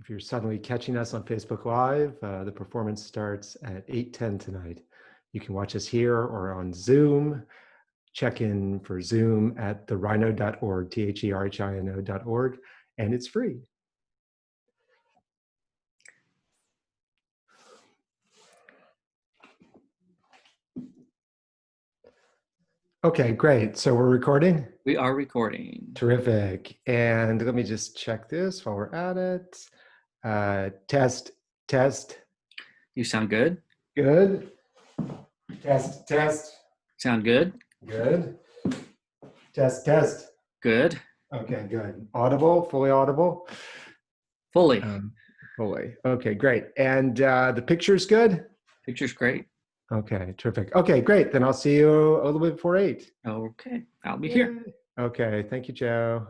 If you're suddenly catching us on Facebook Live, the performance starts at 8:10 tonight. You can watch us here or on Zoom. Check in for Zoom at therhino.org, therhino.org, and it's free. Okay, great. So we're recording? We are recording. Terrific. And let me just check this while we're at it. Test. You sound good? Good. Test. Sound good? Good. Test. Good. Okay, good. Audible, fully audible? Fully. Fully. Okay, great. And the picture's good? Picture's great. Okay, terrific. Okay, great. Then I'll see you a little bit before 8. Okay, I'll be here. Okay, thank you, Joe.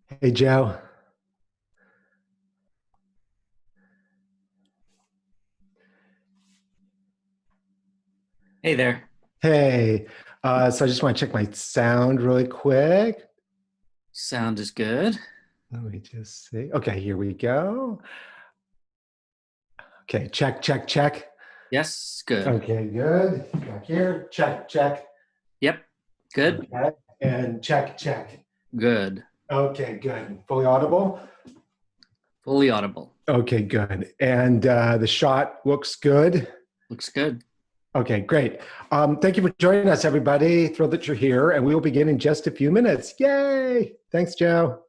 Hey, Joe. Hey there. Hey. So I just want to check my sound really quick. Sound is good. Let me just see. Okay, here we go. Okay, check, check, check. Yes, good. Okay, good. Back here. Check, check. Yep, good. Okay. And check, check. Good. Okay, good. Fully audible? Fully audible. Okay, good. And the shot looks good. Looks good. Okay, great. Thank you for joining us, everybody. Thrilled that you're here, and we will begin in just a few minutes. Yay! Thanks, Joe.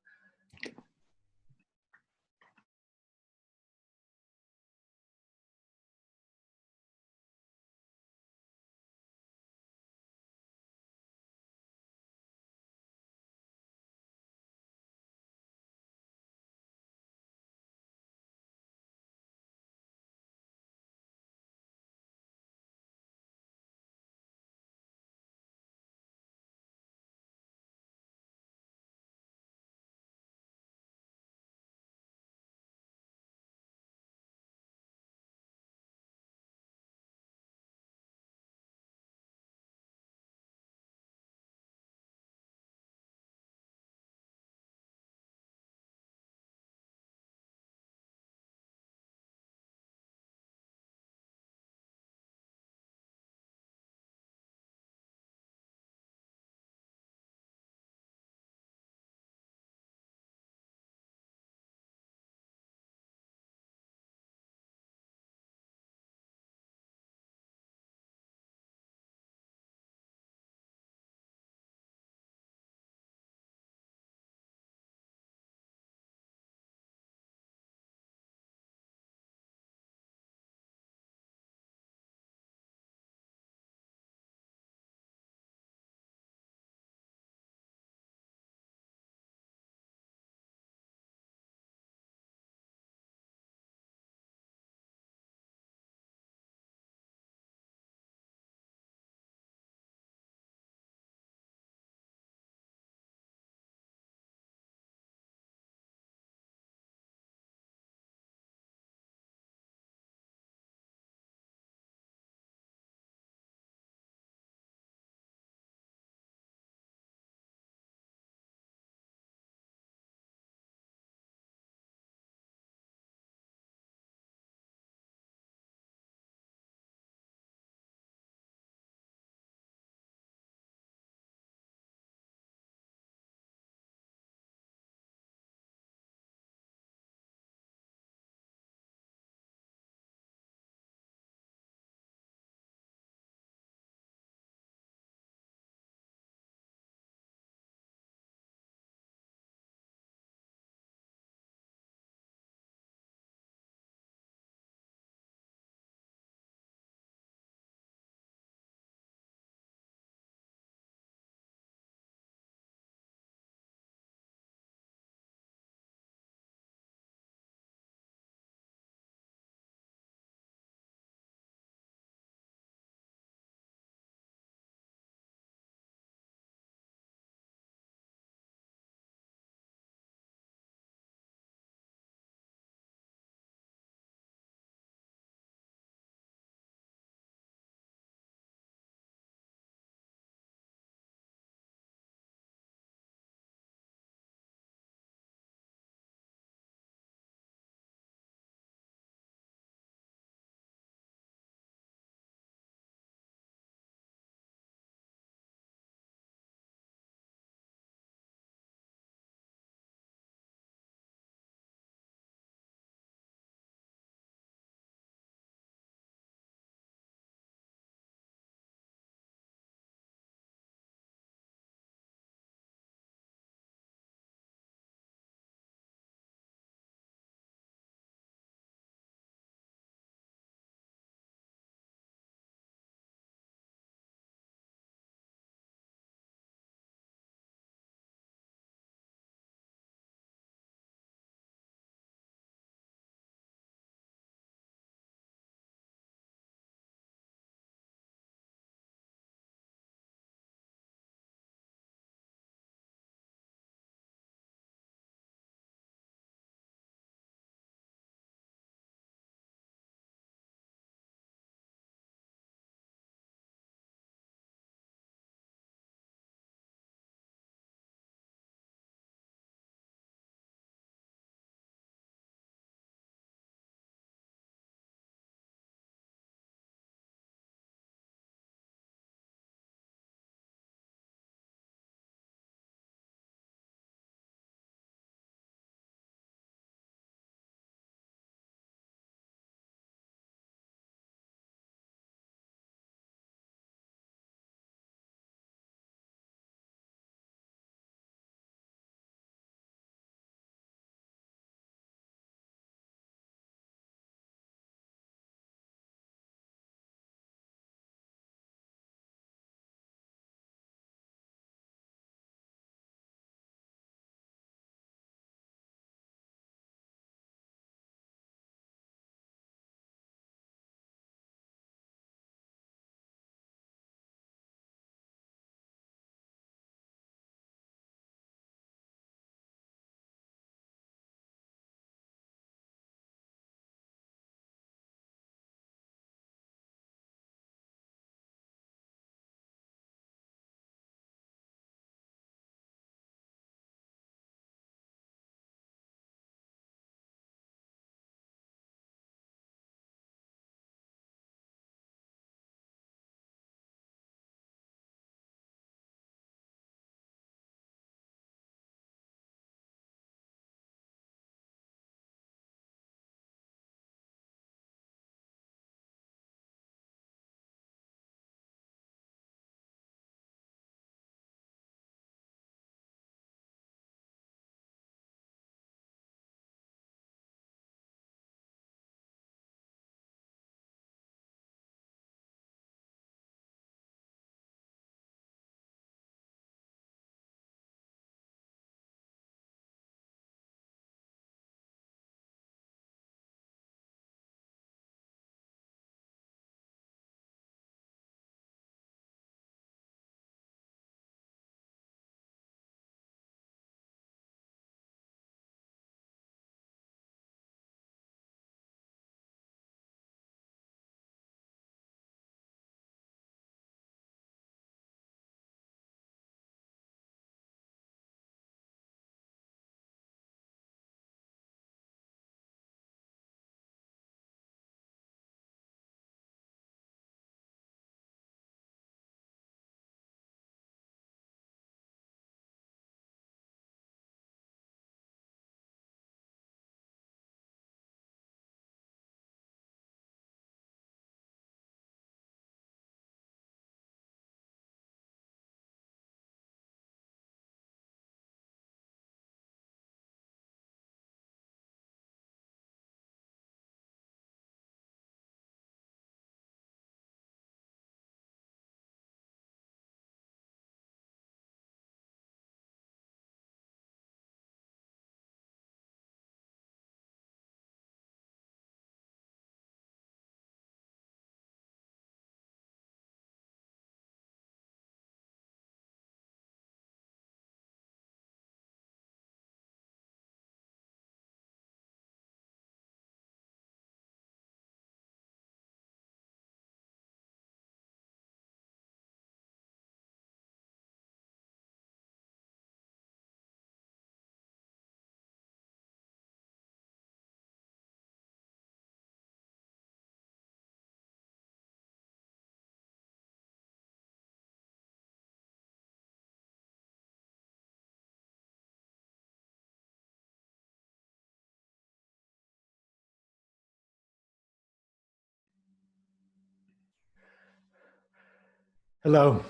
Hello,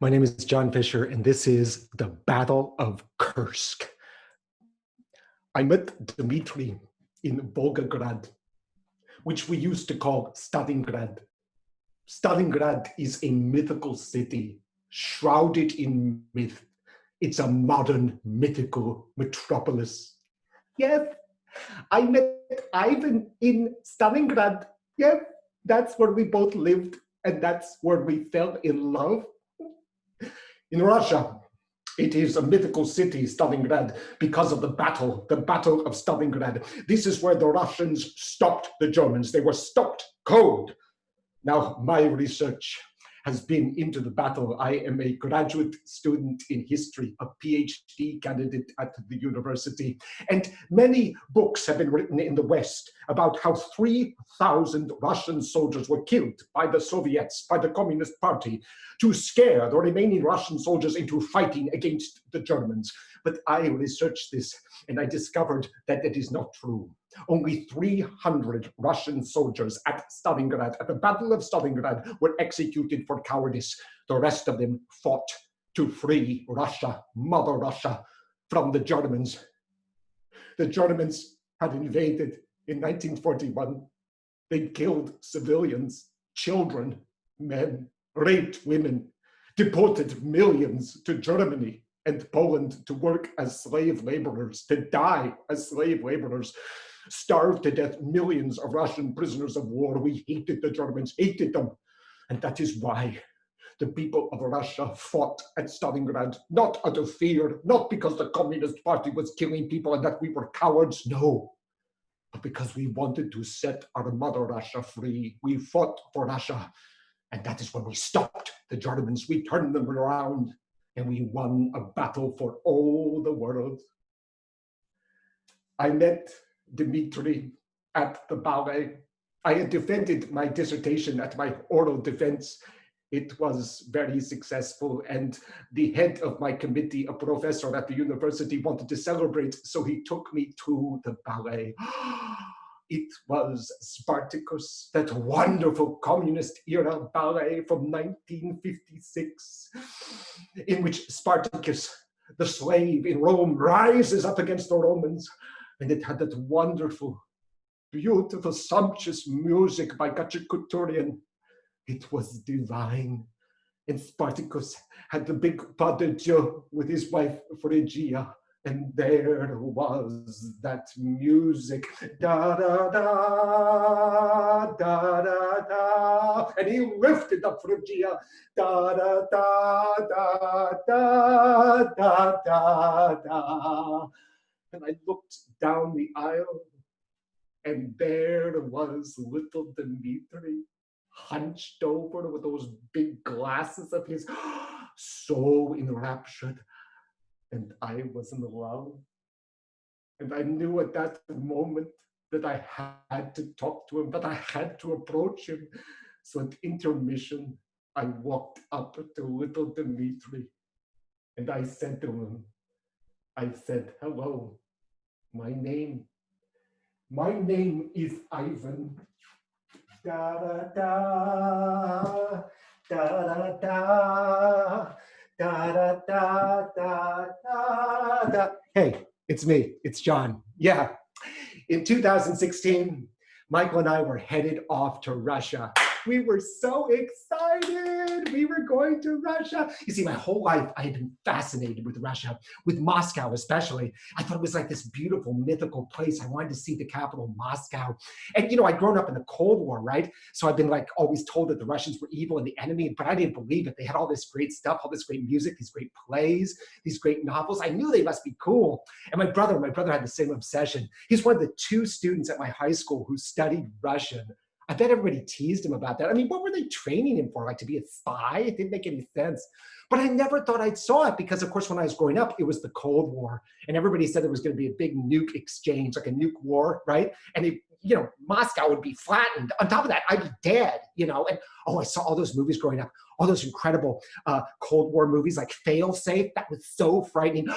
my name is John Fisher, and this is the Battle of Kursk. I met Dmitri in Volgograd, which we used to call Stalingrad. Stalingrad is a mythical city shrouded in myth. It's a modern mythical metropolis. Yes, I met Ivan in Stalingrad. Yes, that's where we both lived, and that's where we fell in love. In Russia, it is a mythical city, Stalingrad, because of the Battle of Stalingrad. This is where the Russians stopped the Germans. They were stopped cold. Now, my research has been into the battle. I am a graduate student in history, a PhD candidate at the university, and many books have been written in the West about how 3,000 Russian soldiers were killed by the Soviets, by the Communist Party, to scare the remaining Russian soldiers into fighting against the Germans. But I researched this and I discovered that it is not true. Only 300 Russian soldiers at Stalingrad, at the Battle of Stalingrad, were executed for cowardice. The rest of them fought to free Russia, Mother Russia, from the Germans. The Germans had invaded in 1941. They killed civilians, children, men, raped women, deported millions to Germany and Poland to work as slave laborers, to die as slave laborers, starved to death millions of Russian prisoners of war. We hated the Germans, hated them. And that is why the people of Russia fought at Stalingrad, not out of fear, not because the Communist Party was killing people and that we were cowards, no, but because we wanted to set our mother Russia free. We fought for Russia, and that is when we stopped the Germans. We turned them around, and we won a battle for all the world. I met Dmitri at the ballet. I had defended my dissertation at my oral defense. It was very successful, and the head of my committee, a professor at the university, wanted to celebrate, so he took me to the ballet. It was Spartacus, that wonderful communist era ballet from 1956, in which Spartacus, the slave in Rome, rises up against the Romans. And it had that wonderful, beautiful, sumptuous music by Khachaturian. It was divine. And Spartacus had the big pas de deux with his wife Phrygia. And there was that music, da da da, da da da, and he lifted up Phrygia, da da da da da da da da. And I looked down the aisle, and there was little Dmitri, hunched over with those big glasses of his, so enraptured. And I was in love. And I knew at that moment that I had to talk to him, that I had to approach him. So at intermission, I walked up to little Dmitri, and I said to him, I said, hello, my name is Ivan. Da da da, da da da, da da da da da da. Hey, it's me, it's John. Yeah. In 2016, Michael and I were headed off to Russia. We were so excited. We were going to Russia. You see, my whole life, I had been fascinated with Russia, with Moscow especially. I thought it was like this beautiful, mythical place. I wanted to see the capital, Moscow. And, you know, I'd grown up in the Cold War, right? So I've been like always told that the Russians were evil and the enemy, but I didn't believe it. They had all this great stuff, all this great music, these great plays, these great novels. I knew they must be cool. And my brother had the same obsession. He's one of the 2 students at my high school who studied Russian. I bet everybody teased him about that. I mean, what were they training him for? Like to be a spy? It didn't make any sense. But I never thought I'd saw it because, of course, when I was growing up, it was the Cold War. And everybody said there was going to be a big nuke exchange, like a nuke war, right? And, it, you know, Moscow would be flattened. On top of that, I'd be dead, you know. And, oh, I saw all those movies growing up. all those incredible Cold War movies like Fail Safe. That was so frightening.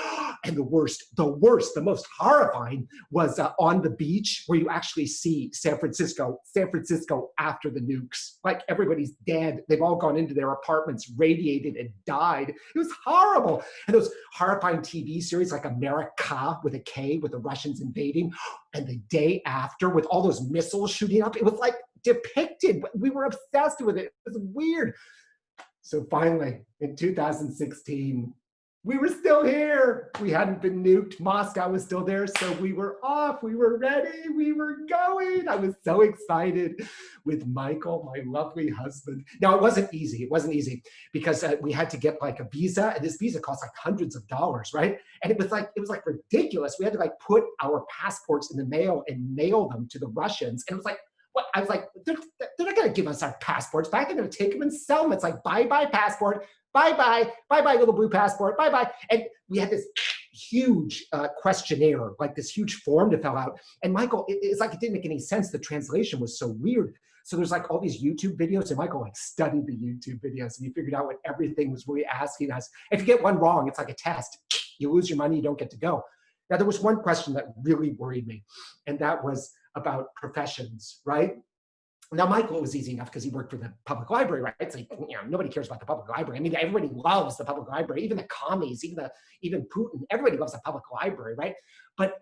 And the worst, the most horrifying was On the Beach, where you actually see San Francisco after the nukes. Like everybody's dead. They've all gone into their apartments, radiated and died. It was horrible. And those horrifying TV series like America with a K, with the Russians invading. And the day after, with all those missiles shooting up, it was like depicted. We were obsessed with it. It was weird. So finally, in 2016, we were still here. We hadn't been nuked. Moscow was still there. So we were off. We were ready. We were going. I was so excited with Michael, my lovely husband. Now, it wasn't easy. It wasn't easy because we had to get like a visa. And this visa cost like hundreds of dollars, right? And it was like ridiculous. We had to like put our passports in the mail and mail them to the Russians. And it was like, what? I was like, they're not going to give us our passports back. They're going to take them and sell them. It's like, bye-bye passport. Bye-bye, little blue passport, bye-bye. And we had this huge questionnaire, like this huge form to fill out. And Michael, it's like it didn't make any sense. The translation was so weird. So there's like all these YouTube videos, and Michael like studied the YouTube videos, and he figured out what everything was really asking us. If you get one wrong, it's like a test. You lose your money, you don't get to go. Now, there was one question that really worried me, and that was about professions, right? Now, Michael, it was easy enough because he worked for the public library, right? It's like, nobody cares about the public library. I mean, everybody loves the public library, even the commies, even Putin, everybody loves the public library, right? But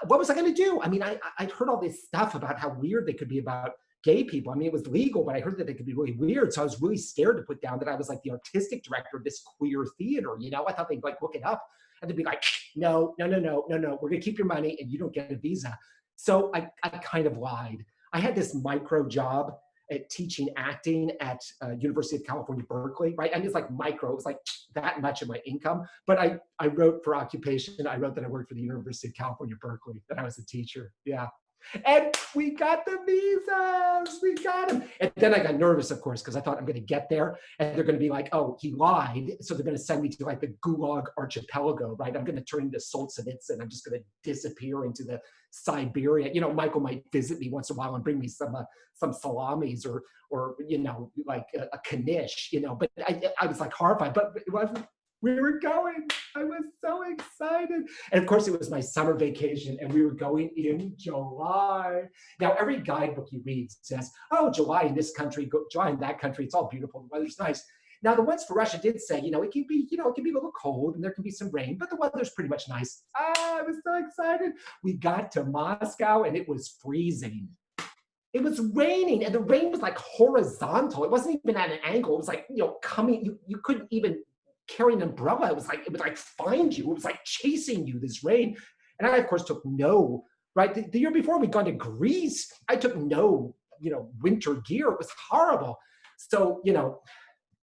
what was I going to do? I mean, I'd heard all this stuff about how weird they could be about gay people. I mean, it was legal, but I heard that they could be really weird. So I was really scared to put down that I was like the artistic director of this queer theater. I thought they'd like look it up and they'd be like, no, we're going to keep your money and you don't get a visa. So I kind of lied. I had this micro job at teaching acting at University of California, Berkeley, right? And it's like micro, it was like that much of my income. But I wrote for occupation, I wrote that I worked for the University of California, Berkeley, that I was a teacher, yeah. And we got the visas, we got them. And then I got nervous, of course, because I thought I'm going to get there and they're going to be like, oh, he lied. So they're going to send me to like the Gulag archipelago, right? I'm going to turn into Solzhenitsyn. I'm just going to disappear into the Siberia. Michael might visit me once in a while and bring me some salamis or like a knish, but I was like horrified, but it wasn't. We were going. I was so excited. And of course, it was my summer vacation, and we were going in July. Now, every guidebook you read says, oh, July in this country, July in that country, it's all beautiful, the weather's nice. Now, the ones for Russia did say, it can be, it can be a little cold, and there can be some rain, but the weather's pretty much nice. I was so excited. We got to Moscow, and it was freezing. It was raining, and the rain was like horizontal. It wasn't even at an angle. It was like, coming, you couldn't even carry an umbrella. It would like find you. It was like chasing you, this rain. And I, of course, took no, right? The year before we'd gone to Greece, I took no, winter gear. It was horrible. So,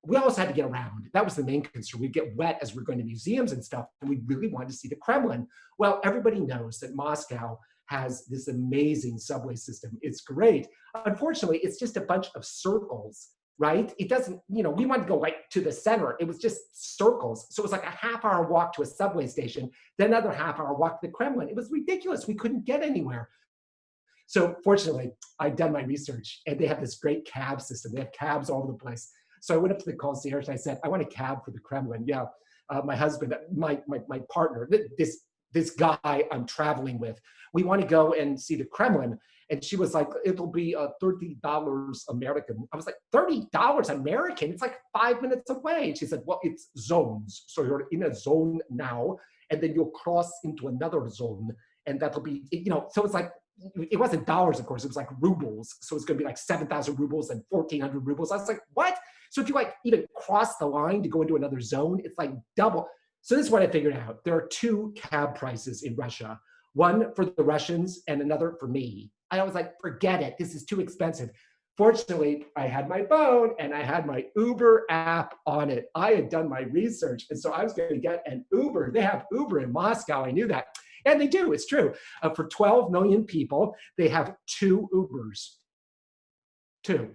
we also had to get around. That was the main concern. We'd get wet as we're going to museums and stuff, and we really wanted to see the Kremlin. Well, everybody knows that Moscow has this amazing subway system. It's great. Unfortunately, it's just a bunch of circles, right? It doesn't, we wanted to go like to the center. It was just circles. So it was like a half-hour walk to a subway station, then another half-hour walk to the Kremlin. It was ridiculous. We couldn't get anywhere. So fortunately, I'd done my research, and they have this great cab system. They have cabs all over the place. So I went up to the concierge and I said, I want a cab for the Kremlin. Yeah, my husband, my partner, this guy I'm traveling with, we want to go and see the Kremlin. And she was like, it'll be $30 American. I was like, $30 American? It's like 5 minutes away. And she said, well, it's zones. So you're in a zone now, and then you'll cross into another zone. And that'll be, so it's like, it wasn't dollars, of course, it was like rubles. So it's going to be like 7,000 rubles and 1,400 rubles. I was like, what? So if you like even cross the line to go into another zone, it's like double. So this is what I figured out. There are two cab prices in Russia, one for the Russians and another for me. I was like, forget it. This is too expensive. Fortunately, I had my phone and I had my Uber app on it. I had done my research. And so I was going to get an Uber. They have Uber in Moscow. I knew that. And they do. It's true. For 12 million people, they have 2 Ubers. 2.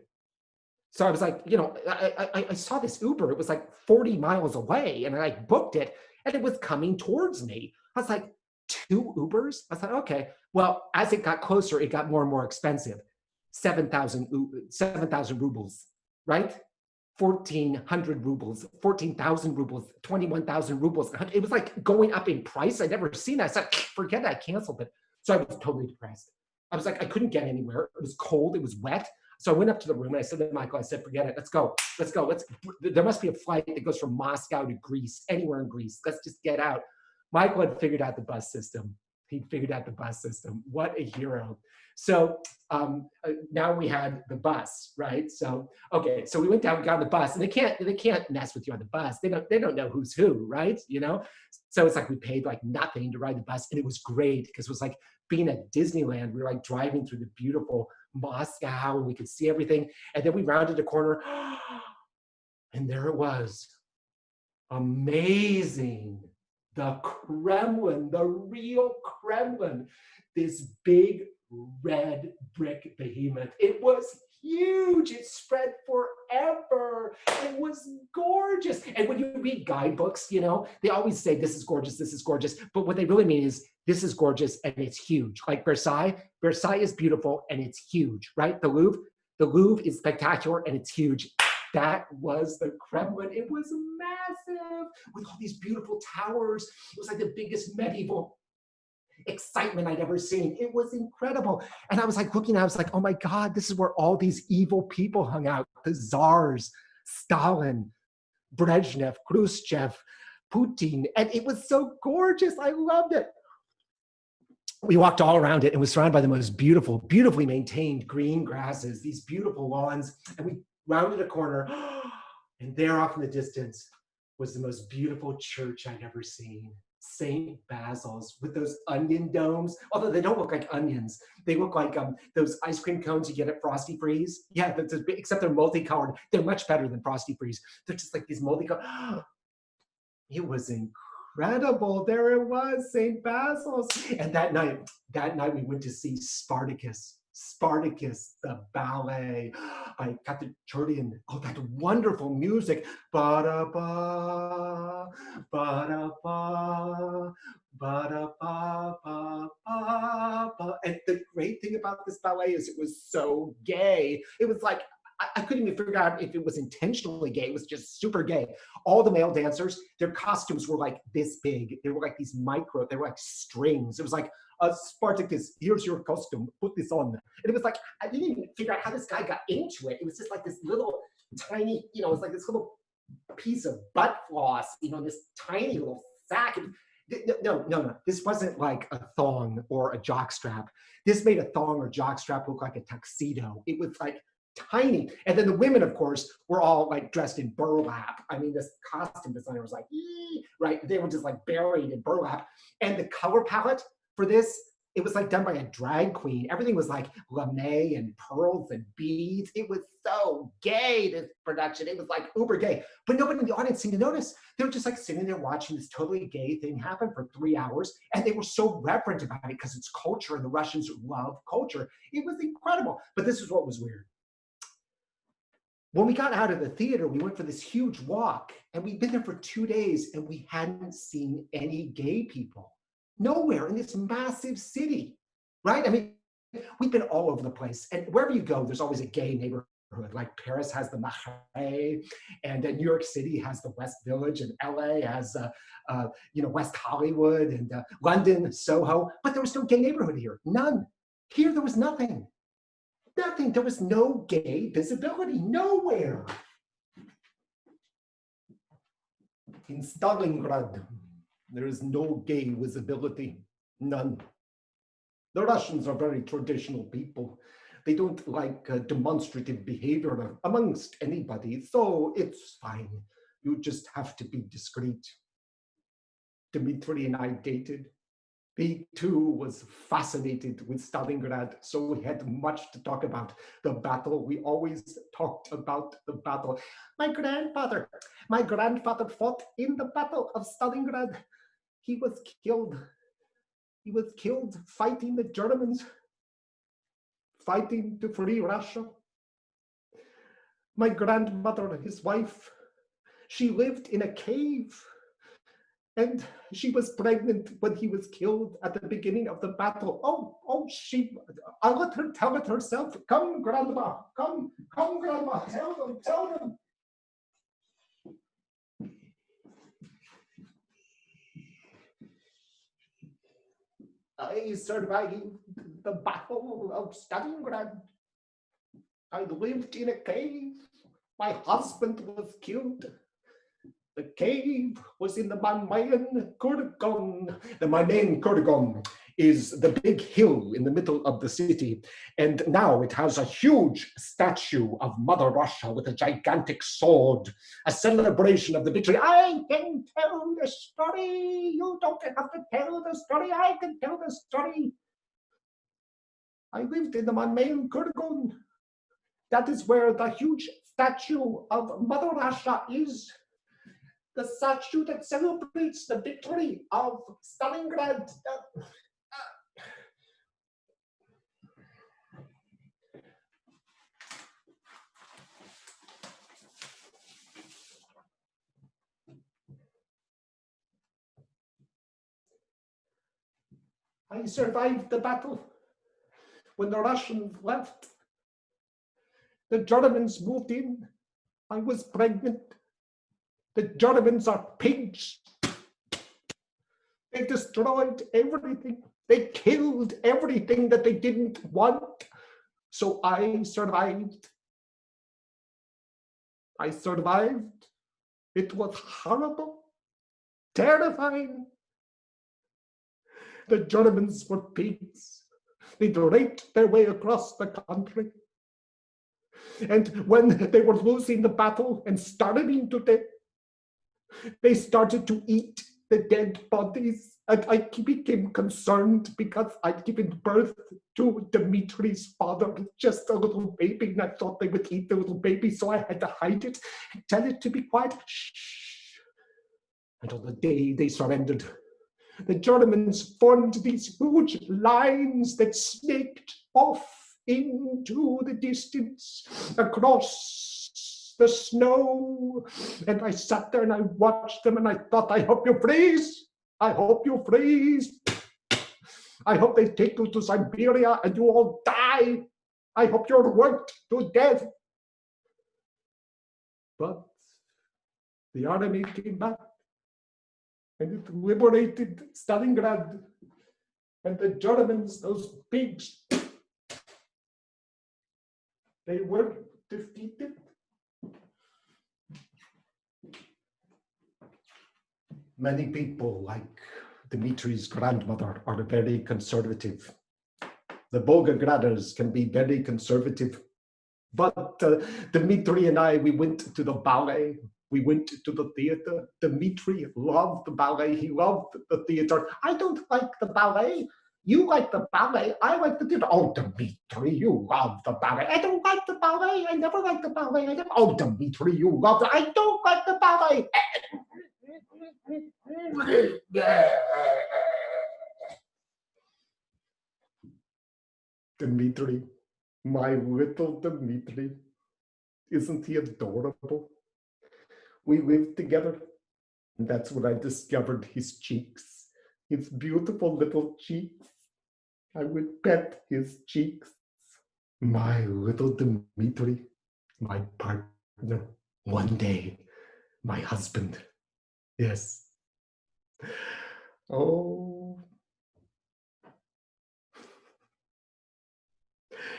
So I was like, I saw this Uber. It was like 40 miles away, and I booked it, and it was coming towards me. I was like, 2 Ubers? I thought, okay. Well, as it got closer, it got more and more expensive. 7,000 rubles, right? 1,400 rubles, 14,000 rubles, 21,000 rubles. It was like going up in price. I'd never seen that. I said, forget it, I canceled it. So I was totally depressed. I was like, I couldn't get anywhere. It was cold, it was wet. So I went up to the room and I said to Michael, I said, forget it, let's go. There must be a flight that goes from Moscow to Greece, anywhere in Greece. Let's just get out. Michael had figured out the bus system. He'd figured out the bus system. What a hero. So now we had the bus, right? So, okay, so we went down, we got on the bus, and they can't mess with you on the bus. They don't know who's who, right? You know? So it's like we paid like nothing to ride the bus, and it was great because it was like being at Disneyland. We were like driving through the beautiful Moscow, and we could see everything. And then we rounded a corner, and there it was. Amazing. The Kremlin, the real Kremlin, this big red brick behemoth. It was huge. It spread forever. It was gorgeous. And when you read guidebooks, you know, they always say this is gorgeous, this is gorgeous. But what they really mean is this is gorgeous and it's huge. Like Versailles is beautiful and it's huge, right? The Louvre is spectacular and it's huge. That was the Kremlin. It was massive with all these beautiful towers. It was like the biggest medieval excitement I'd ever seen. It was incredible. And I was like looking, I was like, oh my God, this is where all these evil people hung out. The czars, Stalin, Brezhnev, Khrushchev, Putin. And it was so gorgeous. I loved it. We walked all around it and was surrounded by the most beautiful, beautifully maintained green grasses, these beautiful lawns. And we rounded a corner, and there off in the distance was the most beautiful church I'd ever seen. St. Basil's with those onion domes, although they don't look like onions. They look like those ice cream cones you get at Frosty Freeze. Yeah, except they're multicolored. They're much better than Frosty Freeze. They're just like these multicolored. It was incredible. There it was, St. Basil's. And that night we went to see Spartacus, the ballet. I got the Churdian, that wonderful music. Ba-da-ba, ba-da-ba, ba-da-ba-ba-ba-ba. And the great thing about this ballet is it was so gay. It was like, I couldn't even figure out if it was intentionally gay. It was just super gay. All the male dancers, their costumes were like this big. They were like these they were like strings. It was like, Spartacus, here's your costume, put this on. And it was like, I didn't even figure out how this guy got into it. It was just like this little tiny, it was like this little piece of butt floss, this tiny little sack. No. This wasn't like a thong or a jockstrap. This made a thong or jockstrap look like a tuxedo. It was like tiny. And then the women, of course, were all like dressed in burlap. I mean, this costume designer was like, right? They were just like buried in burlap. And the color palette for this, it was like done by a drag queen. Everything was like lame and pearls and beads. It was so gay, this production. It was like uber gay. But nobody in the audience seemed to notice. They were just like sitting there watching this totally gay thing happen for 3 hours. And they were so reverent about it because it's culture and the Russians love culture. It was incredible. But this is what was weird. When we got out of the theater, we went for this huge walk and we'd been there for 2 days and we hadn't seen any gay people. Nowhere in this massive city, right? I mean, we've been all over the place. And wherever you go, there's always a gay neighborhood. Like Paris has the Marais, and New York City has the West Village, and LA has, West Hollywood, and London, Soho. But there was no gay neighborhood here, none. Here, there was nothing. Nothing. There was no gay visibility, nowhere. In Stalingrad, there is no gay visibility, none. The Russians are very traditional people. They don't like demonstrative behavior amongst anybody, so it's fine. You just have to be discreet. Dmitry and I dated. He too was fascinated with Stalingrad, so we had much to talk about. The battle, we always talked about the battle. My grandfather fought in the Battle of Stalingrad. He was killed. He was killed fighting the Germans, fighting to free Russia. My grandmother, his wife, she lived in a cave. And she was pregnant when he was killed at the beginning of the battle. I let her tell it herself. Come, Grandma, come, Grandma, tell them. I survived the Battle of Stalingrad. I lived in a cave. My husband was killed. The cave was in the main Kurgan. The main Kurgan is the big hill in the middle of the city. And now it has a huge statue of Mother Russia with a gigantic sword, a celebration of the victory. I can tell the story. You don't have to tell the story. I can tell the story. I lived in the main Kurgan. That is where the huge statue of Mother Russia is. The statue that celebrates the victory of Stalingrad. I survived the battle. When the Russians left, the Germans moved in. I was pregnant. The Germans are pigs. They destroyed everything. They killed everything that they didn't want. So I survived. I survived. It was horrible, terrifying. The Germans were pigs. They raped their way across the country. And when they were losing the battle and starving to death, they started to eat the dead bodies. And I became concerned because I'd given birth to Dmitri's father, just a little baby, and I thought they would eat the little baby, so I had to hide it and tell it to be quiet. Shh. Until the day they surrendered. The Germans formed these huge lines that snaked off into the distance, across the snow. And I sat there and I watched them and I thought, I hope you freeze. I hope you freeze. I hope they take you to Siberia and you all die. I hope you're worked to death. But the army came back. And it liberated Stalingrad. And the Germans, those pigs, they were defeated. Many people, like Dmitri's grandmother, are very conservative. The Volgograders can be very conservative. But Dmitri and I, we went to the ballet. We went to the theater. Dmitri loved the ballet. He loved the theater. I don't like the ballet. You like the ballet. I like the theater. Oh, Dmitri, you love the ballet. I don't like the ballet. I never liked the ballet. Oh, Dmitri, you love it. I don't like the ballet. Dmitri, my little Dmitri. Isn't he adorable? We lived together, and that's when I discovered his cheeks, his beautiful little cheeks. I would pet his cheeks. My little Dmitri, my partner, one day, my husband. Yes. Oh.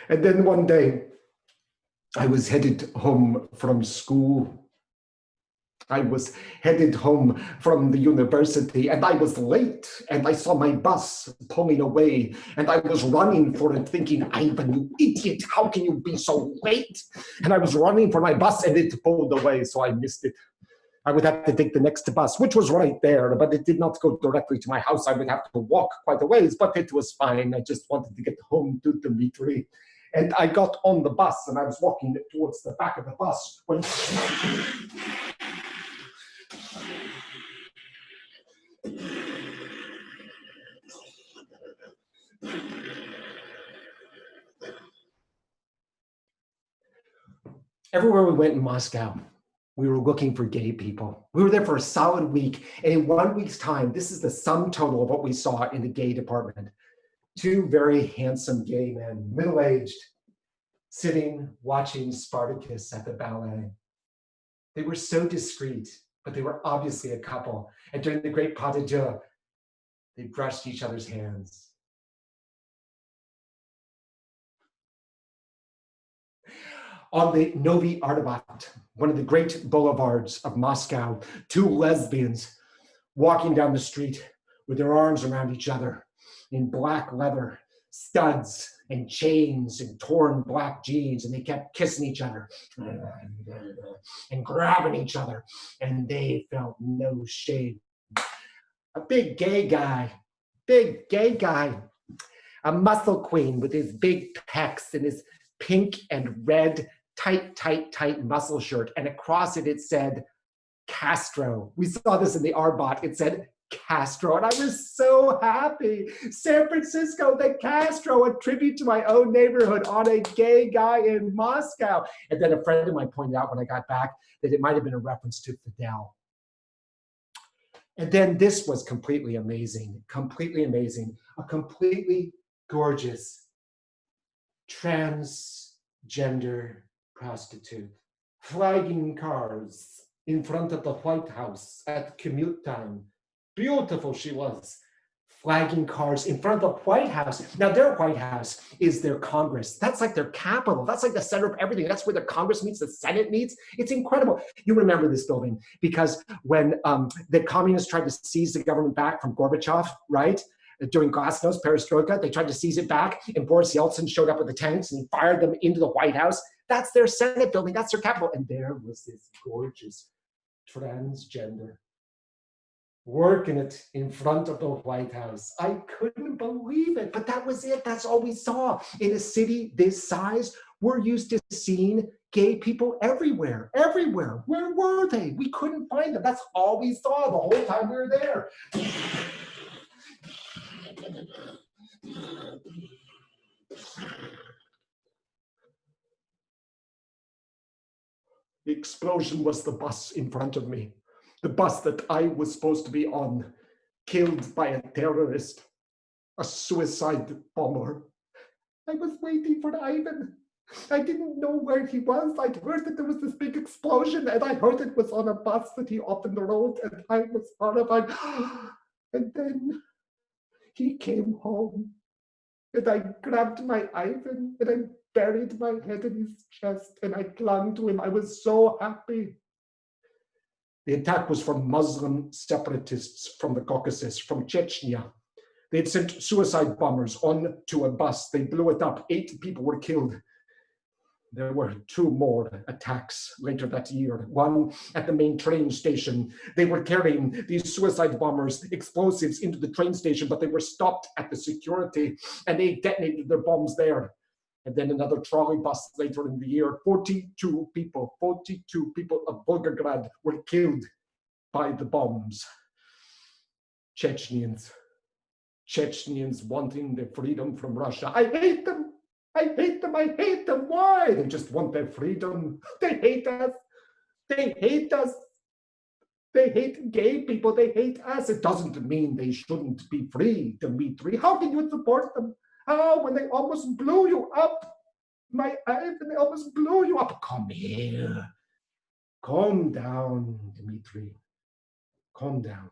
And then one day, I was headed home from school. I was headed home from the university and I was late and I saw my bus pulling away and I was running for it thinking, Ivan, you idiot, how can you be so late? And I was running for my bus and it pulled away, so I missed it. I would have to take the next bus, which was right there, but it did not go directly to my house. I would have to walk quite a ways, but it was fine. I just wanted to get home to Dmitri. And I got on the bus and I was walking towards the back of the bus when everywhere we went in Moscow, we were looking for gay people. We were there for a solid week. And in 1 week's time, this is the sum total of what we saw in the gay department. 2 very handsome gay men, middle-aged, sitting, watching Spartacus at the ballet. They were so discreet, but they were obviously a couple. And during the great pas de deux, they brushed each other's hands. On the Novi Arbaat, one of the great boulevards of Moscow, two lesbians walking down the street with their arms around each other in black leather, studs and chains and torn black jeans, and they kept kissing each other and grabbing each other, and they felt no shame. A big gay guy, a muscle queen with his big pecs and his pink and red tight muscle shirt, and across it said Castro. We saw this in the Arbot. It said Castro, and I was so happy. San Francisco, the Castro, a tribute to my own neighborhood on a gay guy in Moscow. And then a friend of mine pointed out when I got back that it might have been a reference to Fidel. And then this was completely amazing, a completely gorgeous transgender prostitute flagging cars in front of the White House at commute time. Beautiful she was, flagging cars in front of the White House. Now their White House is their Congress. That's like their capital. That's like the center of everything. That's where the Congress meets, the Senate meets. It's incredible. You remember this building because when the communists tried to seize the government back from Gorbachev, right? During Glasnost, Perestroika, they tried to seize it back, and Boris Yeltsin showed up with the tanks and he fired them into the White House. That's their Senate building. That's their capital. And there was this gorgeous transgender working it in front of the White House. I couldn't believe it, but that was it. That's all we saw. In a city this size, we're used to seeing gay people everywhere. Where were they? We couldn't find them. That's all we saw the whole time we were there. The explosion was the bus in front of me. The bus that I was supposed to be on, killed by a terrorist, a suicide bomber. I was waiting for Ivan. I didn't know where he was. I'd heard that there was this big explosion, and I heard it was on a bus that he often rode, and I was horrified. And then he came home, and I grabbed my Ivan, and I buried my head in his chest, and I clung to him. I was so happy. The attack was from Muslim separatists from the Caucasus, from Chechnya. They had sent suicide bombers onto a bus. They blew it up. 8 people were killed. There were 2 more attacks later that year. One at the main train station. They were carrying these suicide bombers, explosives into the train station, but they were stopped at the security, and they detonated their bombs there. And then another trolley bus later in the year, 42 people of Volgograd were killed by the bombs. Chechens wanting their freedom from Russia. I hate them. Why? They just want their freedom. They hate us. They hate gay people. They hate us. It doesn't mean they shouldn't be free, Dmitry. How can you support them? How, when they almost blew you up? My Ivan, they almost blew you up. Come here. Calm down, Dmitry. Calm down.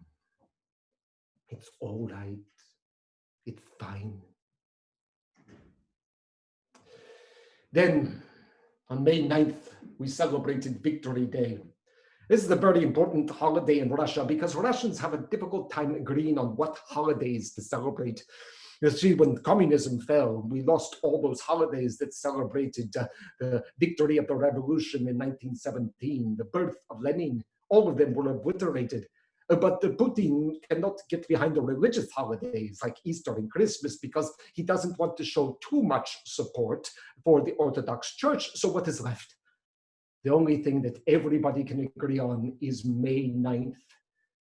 It's all right. It's fine. Then, on May 9th, we celebrated Victory Day. This is a very important holiday in Russia because Russians have a difficult time agreeing on what holidays to celebrate. You see, when communism fell, we lost all those holidays that celebrated the victory of the revolution in 1917, the birth of Lenin. All of them were obliterated. But Putin cannot get behind the religious holidays like Easter and Christmas because he doesn't want to show too much support for the Orthodox Church. So what is left? The only thing that everybody can agree on is May 9th.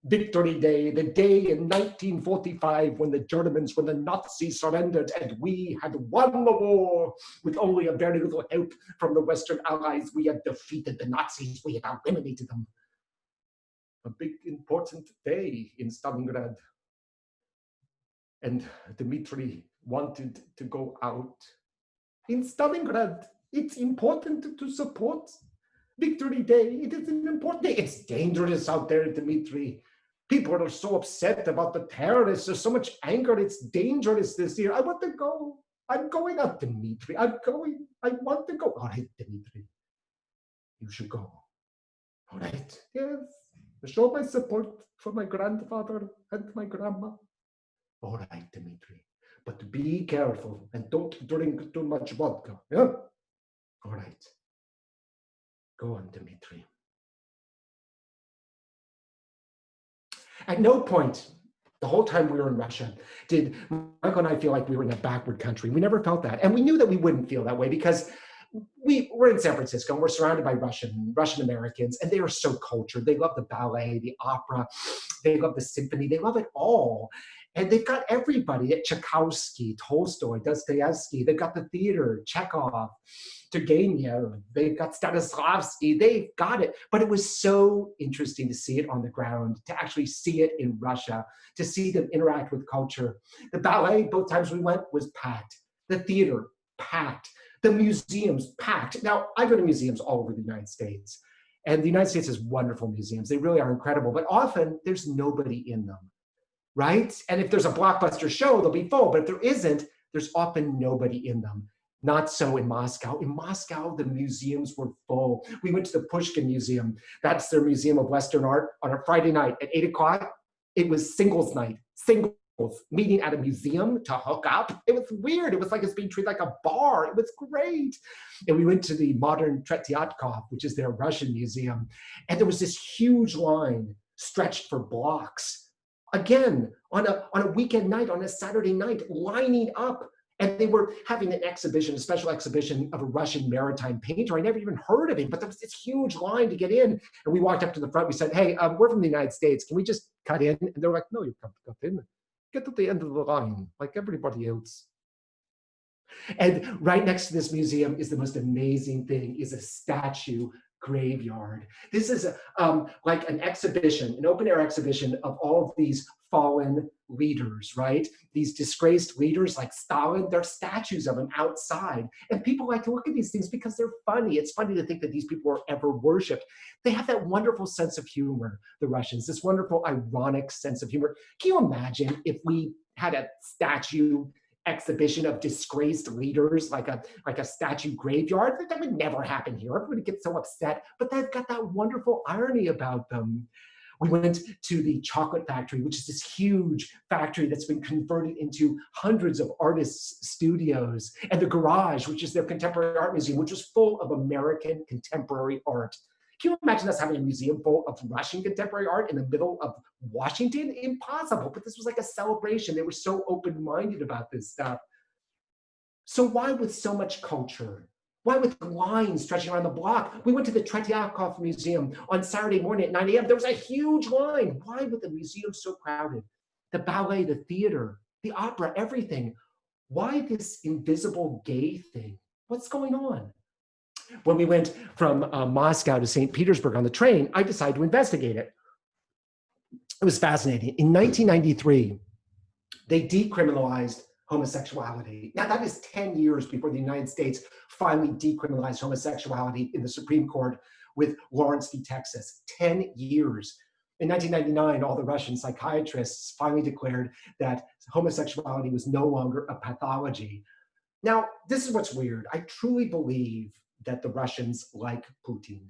Victory Day, the day in 1945 when the Nazis surrendered and we had won the war with only a very little help from the Western Allies. We had defeated the Nazis, we had eliminated them. A big important day in Stalingrad. And Dmitry wanted to go out. In Stalingrad, it's important to support Victory Day. It is an important day. It's dangerous out there, Dmitry. People are so upset about the terrorists. There's so much anger. It's dangerous this year. I want to go. I'm going out, Dmitry. I'm going. I want to go. All right, Dmitry. You should go. All right. Yes. Show my support for my grandfather and my grandma. All right, Dmitri. But be careful and don't drink too much vodka. Yeah? All right. Go on, Dmitri. At no point, the whole time we were in Russia, did Michael and I feel like we were in a backward country. We never felt that. And we knew that we wouldn't feel that way because we're in San Francisco and we're surrounded by Russian Americans, and they are so cultured. They love the ballet, the opera, they love the symphony, they love it all. And they've got everybody at Tchaikovsky, Tolstoy, Dostoevsky, they've got the theater, Chekhov, Turgenev, they've got Stanislavski, they've got it. But it was so interesting to see it on the ground, to actually see it in Russia, to see them interact with culture. The ballet, both times we went, was packed. The theater, packed. The museums, packed. Now, I go to museums all over the United States, and the United States has wonderful museums. They really are incredible, but often there's nobody in them, right? And if there's a blockbuster show, they'll be full, but if there isn't, there's often nobody in them. Not so in Moscow. In Moscow, the museums were full. We went to the Pushkin Museum. That's their Museum of Western Art. On a Friday night at 8 o'clock, it was singles night. Singles meeting at a museum to hook up. It was weird. It was like it's being treated like a bar. It was great. And we went to the modern Tretyakov, which is their Russian museum. And there was this huge line stretched for blocks. Again, on a weekend night, on a Saturday night, lining up. And they were having an exhibition, a special exhibition of a Russian maritime painter. I never even heard of him, but there was this huge line to get in. And we walked up to the front. We said, hey, we're from the United States. Can we just cut in? And they were like, no, you can't cut in. Get to the end of the line like everybody else. And right next to this museum is the most amazing thing, is a statue graveyard. This is like an exhibition, an open air exhibition of all of these fallen leaders, right? These disgraced leaders like Stalin, they're statues of them outside. And people like to look at these things because they're funny. It's funny to think that these people were ever worshipped. They have that wonderful sense of humor, the Russians, this wonderful ironic sense of humor. Can you imagine if we had a statue exhibition of disgraced leaders, like a statue graveyard? That would never happen here. Everybody gets so upset, but they've got that wonderful irony about them. We went to the chocolate factory, which is this huge factory that's been converted into hundreds of artists' studios, and the garage, which is their contemporary art museum, which was full of American contemporary art. Can you imagine us having a museum full of Russian contemporary art in the middle of Washington? Impossible, but this was like a celebration. They were so open-minded about this stuff. So why with so much culture? Why with lines stretching around the block? We went to the Tretyakov Museum on Saturday morning at 9 a.m. There was a huge line. Why with the museum so crowded? The ballet, the theater, the opera, everything. Why this invisible gay thing? What's going on? When we went from Moscow to St. Petersburg on the train, I decided to investigate it. It was fascinating. In 1993, they decriminalized homosexuality. Now, that is 10 years before the United States finally decriminalized homosexuality in the Supreme Court with Lawrence v. Texas. 10 years. In 1999, all the Russian psychiatrists finally declared that homosexuality was no longer a pathology. Now, this is what's weird. I truly believe that the Russians like Putin.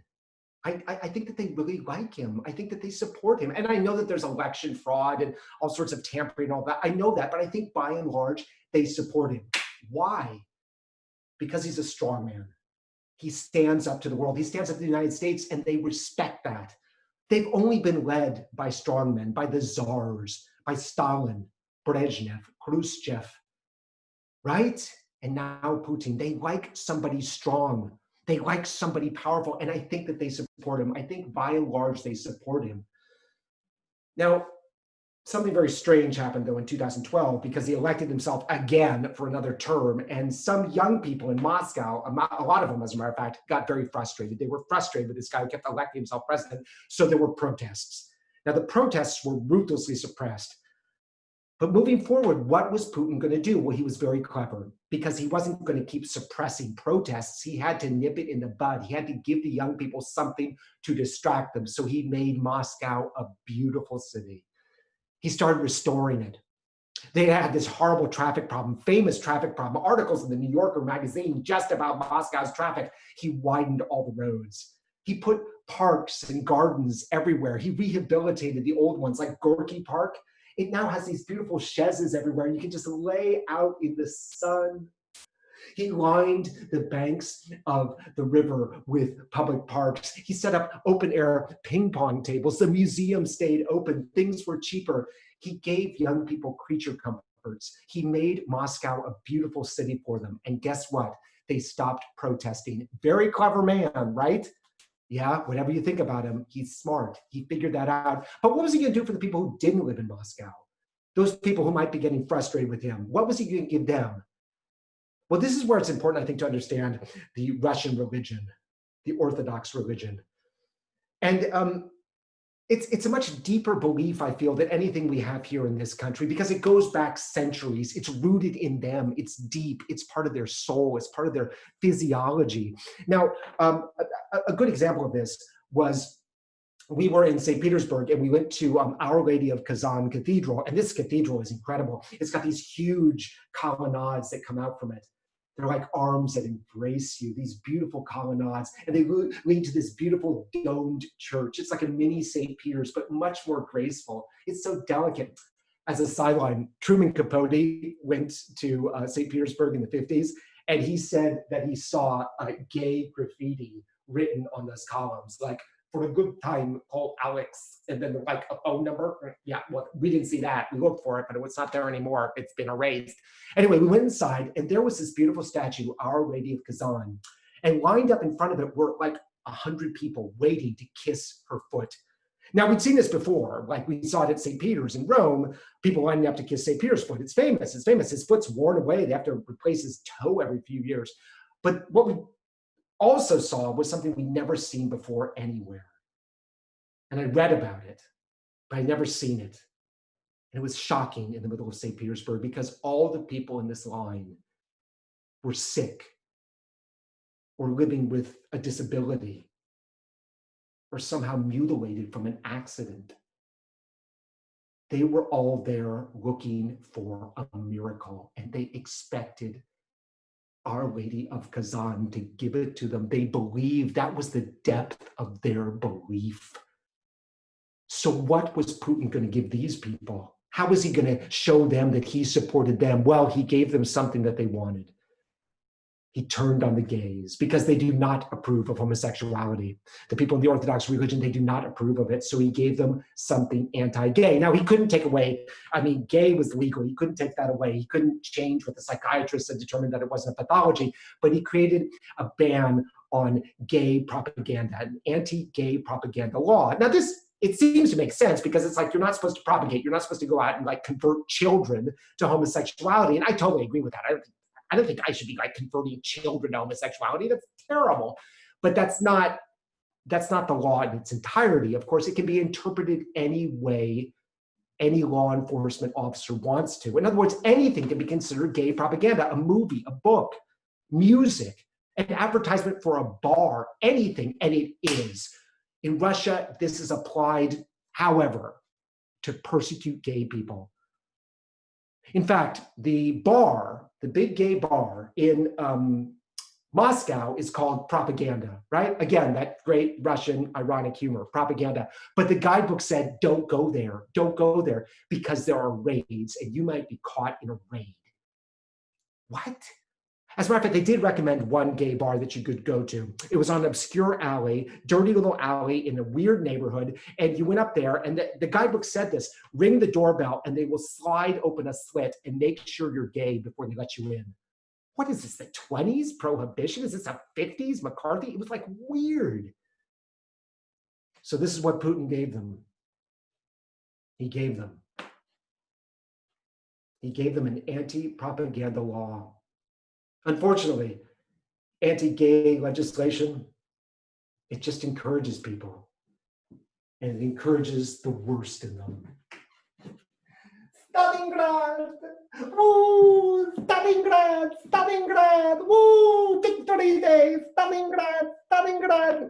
I think that they really like him. I think that they support him. And I know that there's election fraud and all sorts of tampering and all that. I know that, but I think by and large, they support him. Why? Because he's a strong man. He stands up to the world. He stands up to the United States, and they respect that. They've only been led by strongmen, by the czars, by Stalin, Brezhnev, Khrushchev, right? And now Putin. They like somebody strong. They like somebody powerful, and I think that they support him. I think by and large, they support him. Now, something very strange happened, though, in 2012, because he elected himself again for another term, and some young people in Moscow, a lot of them, as a matter of fact, got very frustrated. They were frustrated with this guy who kept electing himself president, so there were protests. Now, the protests were ruthlessly suppressed. But moving forward, what was Putin going to do? Well, he was very clever, because he wasn't going to keep suppressing protests. He had to nip it in the bud. He had to give the young people something to distract them. So he made Moscow a beautiful city. He started restoring it. They had this horrible traffic problem, famous traffic problem, articles in the New Yorker magazine just about Moscow's traffic. He widened all the roads. He put parks and gardens everywhere. He rehabilitated the old ones, like Gorky Park. It now has these beautiful chaises everywhere. You can just lay out in the sun. He lined the banks of the river with public parks. He set up open air ping pong tables. The museum stayed open. Things were cheaper. He gave young people creature comforts. He made Moscow a beautiful city for them. And guess what? They stopped protesting. Very clever man, right? Yeah, whatever you think about him, he's smart. He figured that out. But what was he going to do for the people who didn't live in Moscow? Those people who might be getting frustrated with him. What was he going to give them? Well, this is where it's important, I think, to understand the Russian religion, the Orthodox religion. And it's a much deeper belief, I feel, than anything we have here in this country, because it goes back centuries. It's rooted in them. It's deep. It's part of their soul. It's part of their physiology. Now, a good example of this was we were in St. Petersburg and we went to Our Lady of Kazan Cathedral. And this cathedral is incredible. It's got these huge colonnades that come out from it. They're like arms that embrace you, these beautiful colonnades. And they lead to this beautiful domed church. It's like a mini St. Peter's, but much more graceful. It's so delicate. As a sideline, Truman Capote went to St. Petersburg in the 50s, and he said that he saw gay graffiti written on those columns, like, for a good time, call Alex, and then like a phone number. Yeah, well, we didn't see that. We looked for it, but it's not there anymore. It's been erased. Anyway, we went inside, and there was this beautiful statue, Our Lady of Kazan, and lined up in front of it were like 100 people waiting to kiss her foot. Now, we'd seen this before, like we saw it at St. Peter's in Rome, people lining up to kiss St. Peter's foot. It's famous, it's famous. His foot's worn away. They have to replace his toe every few years. But what we also saw was something we'd never seen before anywhere. And I read about it, but I'd never seen it. And it was shocking in the middle of St. Petersburg, because all the people in this line were sick or living with a disability or somehow mutilated from an accident. They were all there looking for a miracle, and they expected Our Lady of Kazan to give it to them. They believed. That was the depth of their belief. So what was Putin going to give these people? How was he going to show them that he supported them? Well, he gave them something that they wanted. He turned on the gays because they do not approve of homosexuality. The people in the Orthodox religion, they do not approve of it. So he gave them something anti-gay. Now, he couldn't take away, gay was legal. He couldn't take that away. He couldn't change with the psychiatrist and determine that it wasn't a pathology. But he created a ban on gay propaganda, an anti-gay propaganda law. Now, it seems to make sense, because it's like, you're not supposed to propagate. You're not supposed to go out and like convert children to homosexuality. And I totally agree with that. I don't think I should be like converting children to homosexuality. That's terrible. But that's not the law in its entirety. Of course, it can be interpreted any way any law enforcement officer wants to. In other words, anything can be considered gay propaganda: a movie, a book, music, an advertisement for a bar, anything, and it is. In Russia, this is applied, however, to persecute gay people. In fact, the big gay bar in Moscow is called Propaganda, right? Again, that great Russian ironic humor, propaganda. But the guidebook said, don't go there, because there are raids and you might be caught in a raid. What? As a matter of fact, they did recommend one gay bar that you could go to. It was on an obscure alley, dirty little alley in a weird neighborhood. And you went up there, and the guidebook said this: ring the doorbell and they will slide open a slit and make sure you're gay before they let you in. What is this, the 20s? Prohibition? Is this the 50s? McCarthy? It was like weird. So this is what Putin gave them. He gave them an anti-propaganda law. Unfortunately, anti-gay legislation, it just encourages people, and it encourages the worst in them. Stalingrad! Woo! Stalingrad! Stalingrad! Woo! Victory Day! Stalingrad! Stalingrad!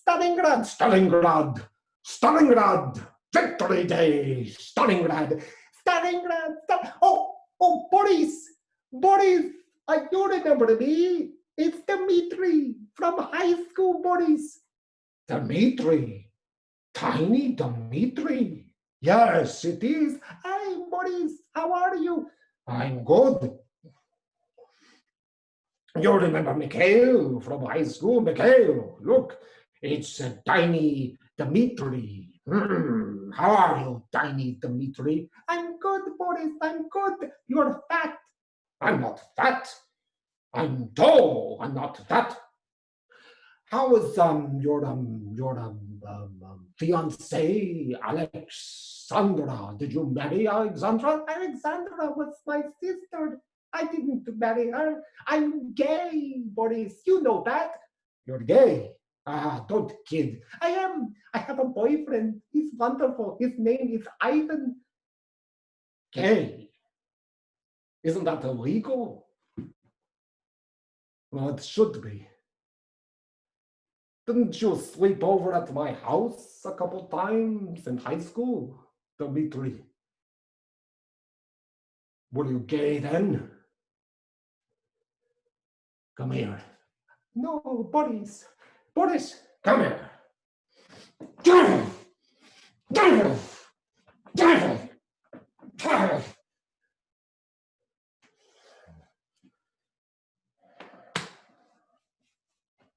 Stalingrad! Stalingrad! Stalingrad! Victory Day! Stalingrad! Stalingrad! Oh, Boris! Boris, I do remember me. It's Dmitri from high school, Boris. Dmitri? Tiny Dmitri? Yes, it is. Hey, Boris, how are you? I'm good. You remember Mikhail from high school? Mikhail, look, it's Tiny Dmitri. How are you, Tiny Dmitri? I'm good, Boris, I'm good. You're fat. I'm not fat. I'm tall. I'm not fat. How is your fiance Alexandra? Did you marry Alexandra? Alexandra was my sister. I didn't marry her. I'm gay, Boris. You know that. You're gay. Ah, don't kid. I am. I have a boyfriend. He's wonderful. His name is Ivan. Gay. Isn't that illegal? Well, it should be. Didn't you sleep over at my house a couple times in high school, Dmitri? Were you gay then? Come here. No, Boris. Boris, come here.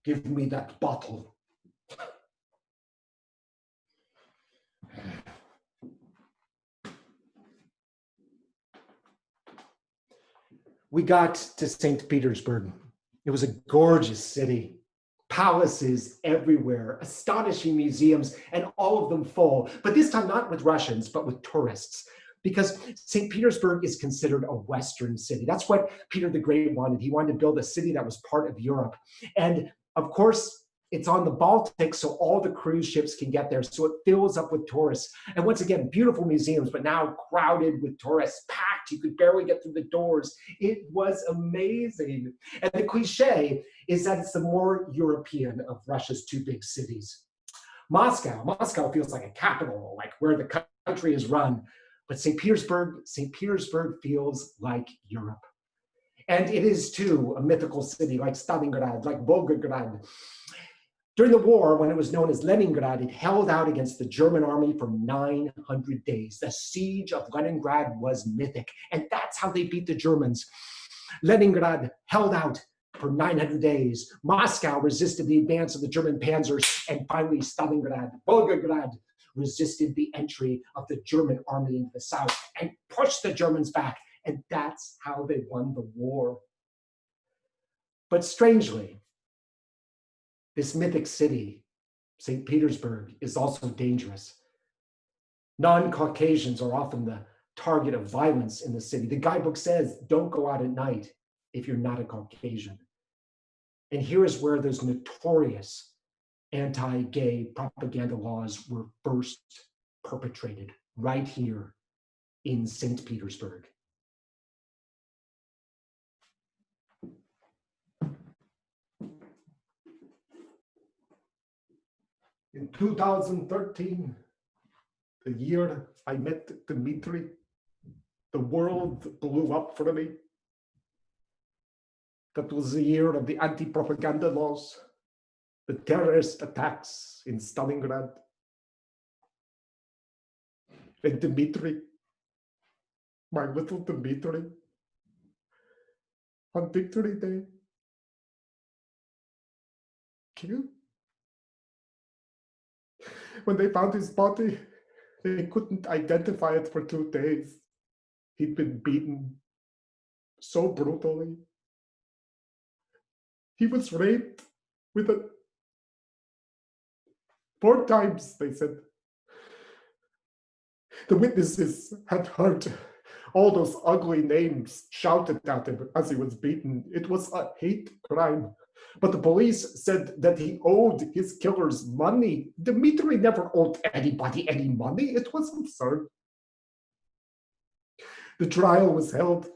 Give me that bottle. We got to St. Petersburg. It was a gorgeous city. Palaces everywhere, astonishing museums, and all of them full. But this time not with Russians, but with tourists. Because St. Petersburg is considered a Western city. That's what Peter the Great wanted. He wanted to build a city that was part of Europe. And of course, it's on the Baltic, so all the cruise ships can get there. So it fills up with tourists. And once again, beautiful museums, but now crowded with tourists, packed. You could barely get through the doors. It was amazing. And the cliche is that it's the more European of Russia's two big cities. Moscow feels like a capital, like where the country is run. But St. Petersburg feels like Europe. And it is too a mythical city like Stalingrad, like Volgograd. During the war, when it was known as Leningrad, it held out against the German army for 900 days. The siege of Leningrad was mythic, and that's how they beat the Germans. Leningrad held out for 900 days. Moscow resisted the advance of the German panzers, and finally Stalingrad, Volgograd, resisted the entry of the German army into the south and pushed the Germans back, and that's how they won the war. But strangely, this mythic city, St. Petersburg, is also dangerous. Non-Caucasians are often the target of violence in the city. The guidebook says, don't go out at night if you're not a Caucasian. And here is where those notorious anti-gay propaganda laws were first perpetrated, right here in St. Petersburg. In 2013, the year I met Dmitri, the world blew up for me. That was the year of the anti-propaganda laws, the terrorist attacks in Stalingrad. And Dmitri, my little Dmitri, on Victory Day, killed. When they found his body, they couldn't identify it for 2 days. He'd been beaten so brutally. He was raped with 4 times, they said. The witnesses had heard all those ugly names shouted at him as he was beaten. It was a hate crime. But the police said that he owed his killers money. Dmitri never owed anybody any money. It was absurd. The trial was held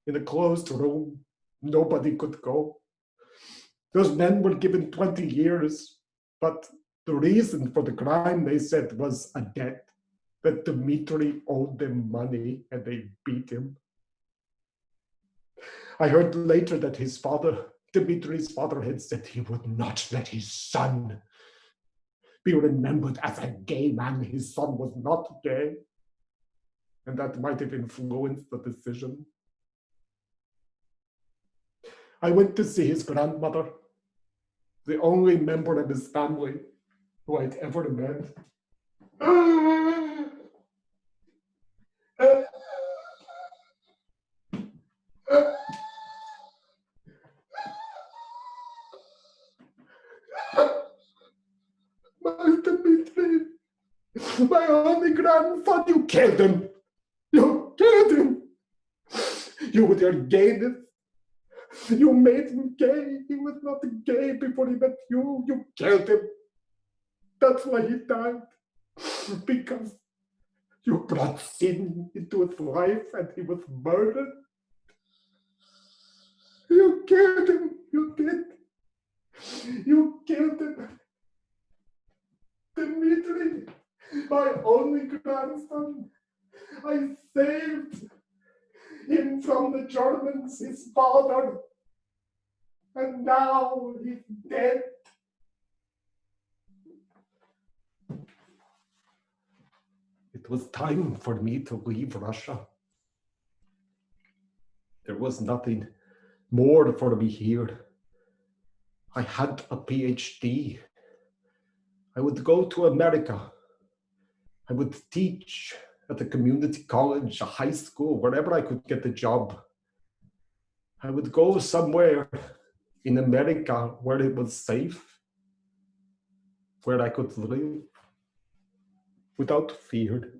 in a closed room. Nobody could go. Those men were given 20 years, but the reason for the crime, they said, was a debt, that Dmitri owed them money and they beat him. I heard later that his father Dmitri's father had said he would not let his son be remembered as a gay man. His son was not gay, and that might have influenced the decision. I went to see his grandmother, the only member of his family who I'd ever met. My Dmitri, my only grandson, you killed him. You killed him. You with your gayness. You made him gay. He was not gay before he met you. You killed him. That's why he died. Because you brought sin into his life and he was murdered. You killed him. You did. You killed him. Dmitri, my only grandson. I saved him from the Germans, his father. And now he's dead. It was time for me to leave Russia. There was nothing more for me here. I had a PhD. I would go to America. I would teach at a community college, a high school, wherever I could get a job. I would go somewhere in America where it was safe, where I could live without fear.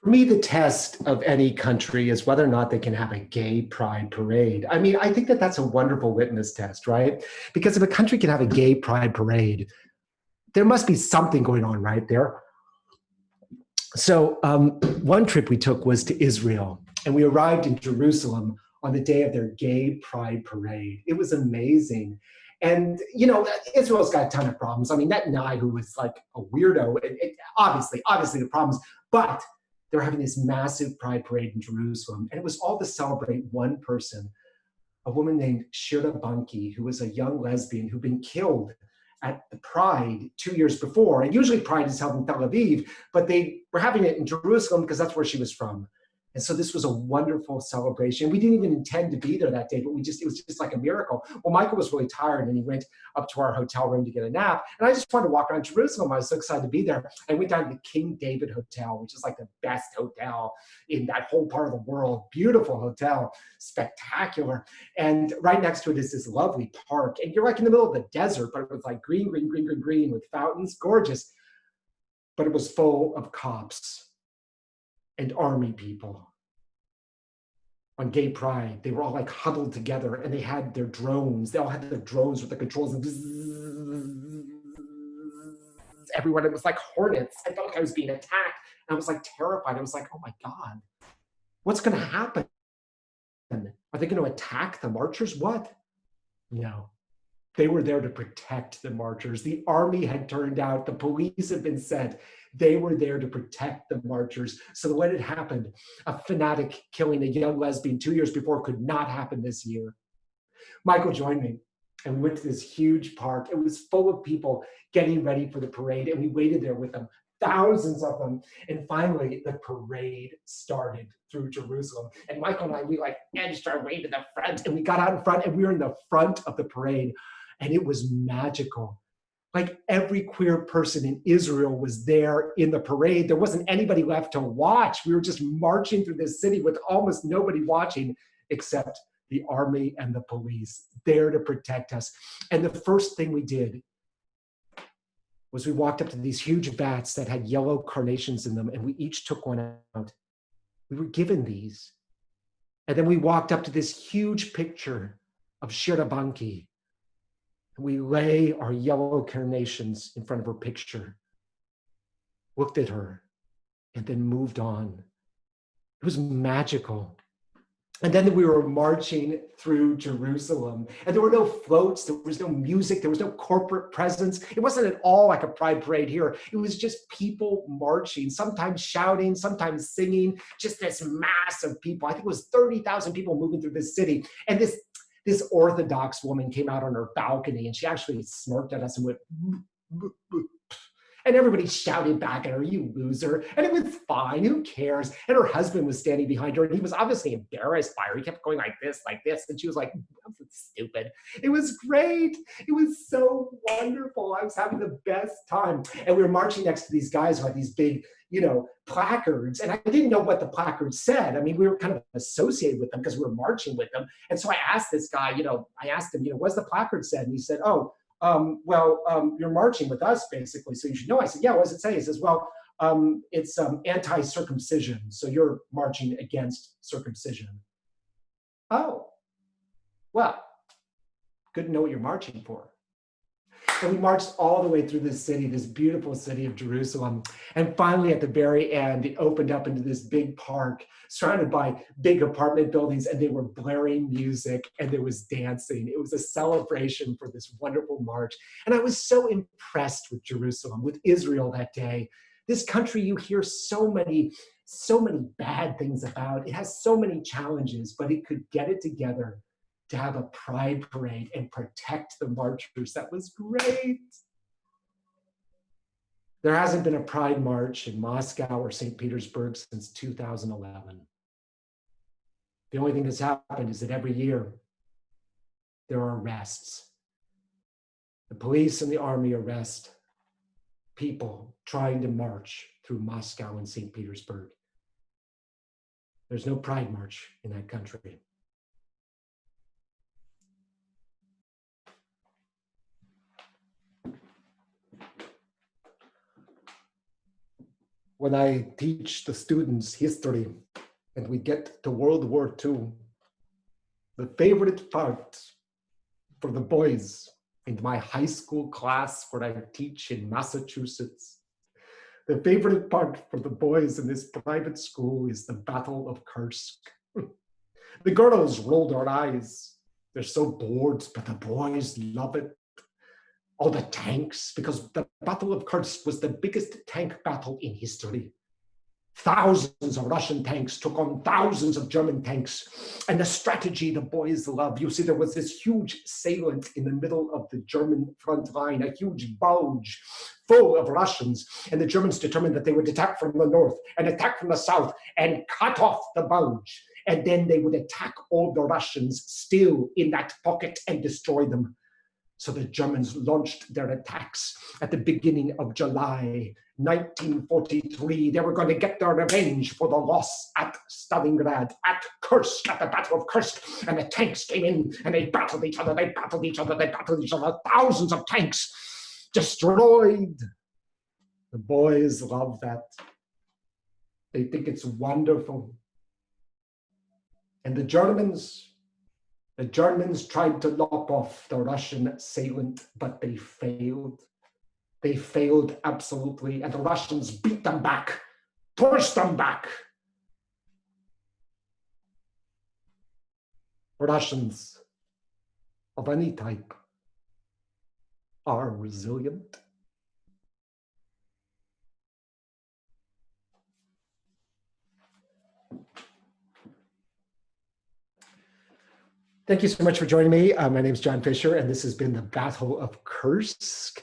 For me, the test of any country is whether or not they can have a gay pride parade. I mean, I think that that's a wonderful litmus test, right? Because if a country can have a gay pride parade, there must be something going on right there. So one trip we took was to Israel, and we arrived in Jerusalem on the day of their gay pride parade. It was amazing. And, you know, Israel's got a ton of problems. I mean, Netanyahu was like a weirdo. Obviously the problems, but they were having this massive pride parade in Jerusalem. And it was all to celebrate one person, a woman named Shira Banki, who was a young lesbian who'd been killed at the Pride 2 years before. And usually Pride is held in Tel Aviv, but they were having it in Jerusalem because that's where she was from. And so this was a wonderful celebration. We didn't even intend to be there that day, but it was just like a miracle. Well, Michael was really tired and he went up to our hotel room to get a nap. And I just wanted to walk around Jerusalem. I was so excited to be there. I went down to the King David Hotel, which is like the best hotel in that whole part of the world. Beautiful hotel, spectacular. And right next to it is this lovely park. And you're like in the middle of the desert, but it was like green with fountains, gorgeous. But it was full of cops and army people. On Gay Pride, they were all like huddled together and they had their drones. They all had their drones with the controls and everyone. It was like hornets. I felt like I was being attacked. And I was like terrified. I was like, oh my God, what's going to happen? Are they going to attack the marchers? What? No. They were there to protect the marchers. The army had turned out. The police had been sent. They were there to protect the marchers. So that when it happened, a fanatic killing a young lesbian 2 years before could not happen this year. Michael joined me, and we went to this huge park. It was full of people getting ready for the parade, and we waited there with them, thousands of them. And finally, the parade started through Jerusalem. And Michael and I, we like edged our way to the front, and we got out in front, and we were in the front of the parade. And it was magical. Like every queer person in Israel was there in the parade. There wasn't anybody left to watch. We were just marching through this city with almost nobody watching except the army and the police there to protect us. And the first thing we did was we walked up to these huge vats that had yellow carnations in them, and we each took one out. We were given these. And then we walked up to this huge picture of Shira Banki. And we lay our yellow carnations in front of her picture, looked at her, and then moved on. It was magical. And then we were marching through Jerusalem, and there were no floats, there was no music, there was no corporate presence. It wasn't at all like a pride parade here. It was just people marching, sometimes shouting, sometimes singing, just this mass of people. I think it was 30,000 people moving through this city. And this Orthodox woman came out on her balcony, and she actually smirked at us and went, and everybody shouted back at her, "You loser." And it was fine, who cares? And her husband was standing behind her, and he was obviously embarrassed by her. He kept going like this. And she was like, "That's stupid." It was great. It was so wonderful. I was having the best time. And we were marching next to these guys who had these big, placards. And I didn't know what the placards said. I mean, we were kind of associated with them because we were marching with them. And so I asked this guy, I asked him, what's the placard said? And he said, "Oh, you're marching with us, basically, so you should know." I said, "Yeah, what does it say?" He says, "Well, it's anti-circumcision, so you're marching against circumcision." Oh, well, good to know what you're marching for. And we marched all the way through this city, this beautiful city of Jerusalem. And finally, at the very end, it opened up into this big park surrounded by big apartment buildings, and they were blaring music, and there was dancing. It was a celebration for this wonderful march. And I was so impressed with Jerusalem, with Israel that day. This country you hear so many bad things about. It has so many challenges, but it could get it together to have a pride parade and protect the marchers. That was great. There hasn't been a pride march in Moscow or St. Petersburg since 2011. The only thing that's happened is that every year there are arrests. The police and the army arrest people trying to march through Moscow and St. Petersburg. There's no pride march in that country. When I teach the students history and we get to World War II, the favorite part for the boys in my high school class where I teach in Massachusetts, the favorite part for the boys in this private school is the Battle of Kursk. The girls roll their eyes. They're so bored, but the boys love it. All the tanks, because the Battle of Kursk was the biggest tank battle in history. Thousands of Russian tanks took on thousands of German tanks. And the strategy the boys love. You see, there was this huge salient in the middle of the German front line, a huge bulge full of Russians. And the Germans determined that they would attack from the north and attack from the south and cut off the bulge. And then they would attack all the Russians still in that pocket and destroy them. So the Germans launched their attacks at the beginning of July 1943. They were going to get their revenge for the loss at Stalingrad, at Kursk, at the Battle of Kursk. And the tanks came in and they battled each other, they battled each other, they battled each other. Thousands of tanks destroyed. The boys love that. They think it's wonderful. And the Germans tried to lop off the Russian assailant, but they failed. They failed absolutely, and the Russians beat them back, pushed them back. Russians of any type are resilient. Thank you so much for joining me. My name is John Fisher, and this has been the Battle of Kursk.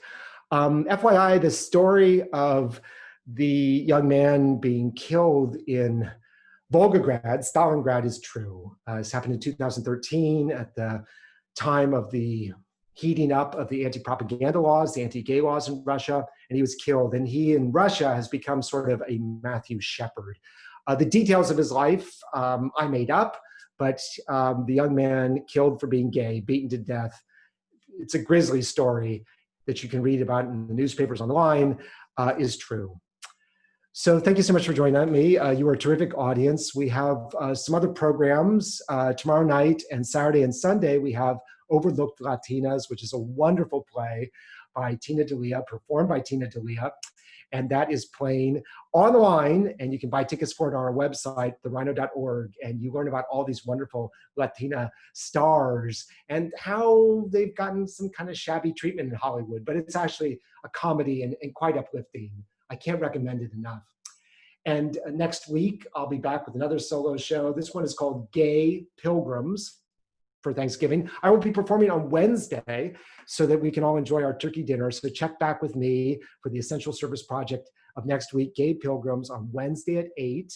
FYI, the story of the young man being killed in Volgograd, Stalingrad, is true. This happened in 2013 at the time of the heating up of the anti-propaganda laws, the anti-gay laws in Russia, and he was killed. And he in Russia has become sort of a Matthew Shepard. The details of his life I made up, but the young man killed for being gay, beaten to death. It's a grisly story that you can read about in the newspapers online, is true. So thank you so much for joining me. You are a terrific audience. We have some other programs tomorrow night and Saturday and Sunday. We have Overlooked Latinas, which is a wonderful play by Tina D'Elia, performed by Tina D'Elia. And that is playing online, and you can buy tickets for it on our website, therhino.org, and you learn about all these wonderful Latina stars and how they've gotten some kind of shabby treatment in Hollywood, but it's actually a comedy and quite uplifting. I can't recommend it enough. And next week, I'll be back with another solo show. This one is called Gay Pilgrims for Thanksgiving. I will be performing on Wednesday so that we can all enjoy our turkey dinner. So check back with me for the Essential Service Project of next week, Gay Pilgrims, on Wednesday at 8,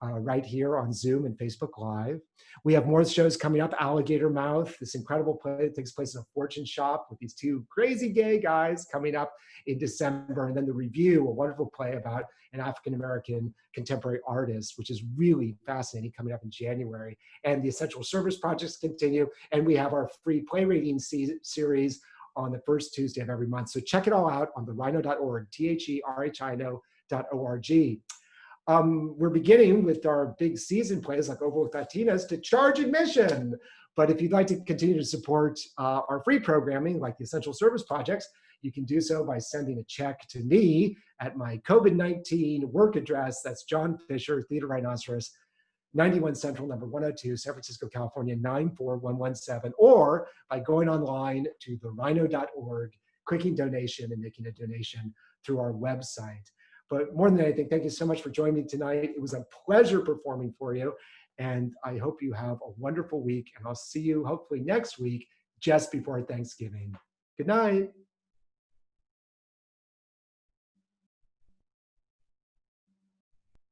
right here on Zoom and Facebook Live. We have more shows coming up. Alligator Mouth, this incredible play that takes place in a fortune shop with these two crazy gay guys, coming up in December. And then The Review, a wonderful play about an African-American contemporary artist, which is really fascinating, coming up in January. And the Essential Service Projects continue. And we have our free play reading series on the first Tuesday of every month. So check it all out on therhino.org, therhino.org. We're beginning with our big season plays like Over with Latinas to charge admission. But if you'd like to continue to support our free programming like the Essential Service Projects, you can do so by sending a check to me at my COVID-19 work address. That's John Fisher, Theater Rhinoceros, 91 Central, number 102, San Francisco, California, 94117, or by going online to therhino.org, clicking donation and making a donation through our website. But more than anything, thank you so much for joining me tonight. It was a pleasure performing for you, and I hope you have a wonderful week, and I'll see you hopefully next week, just before Thanksgiving. Good night.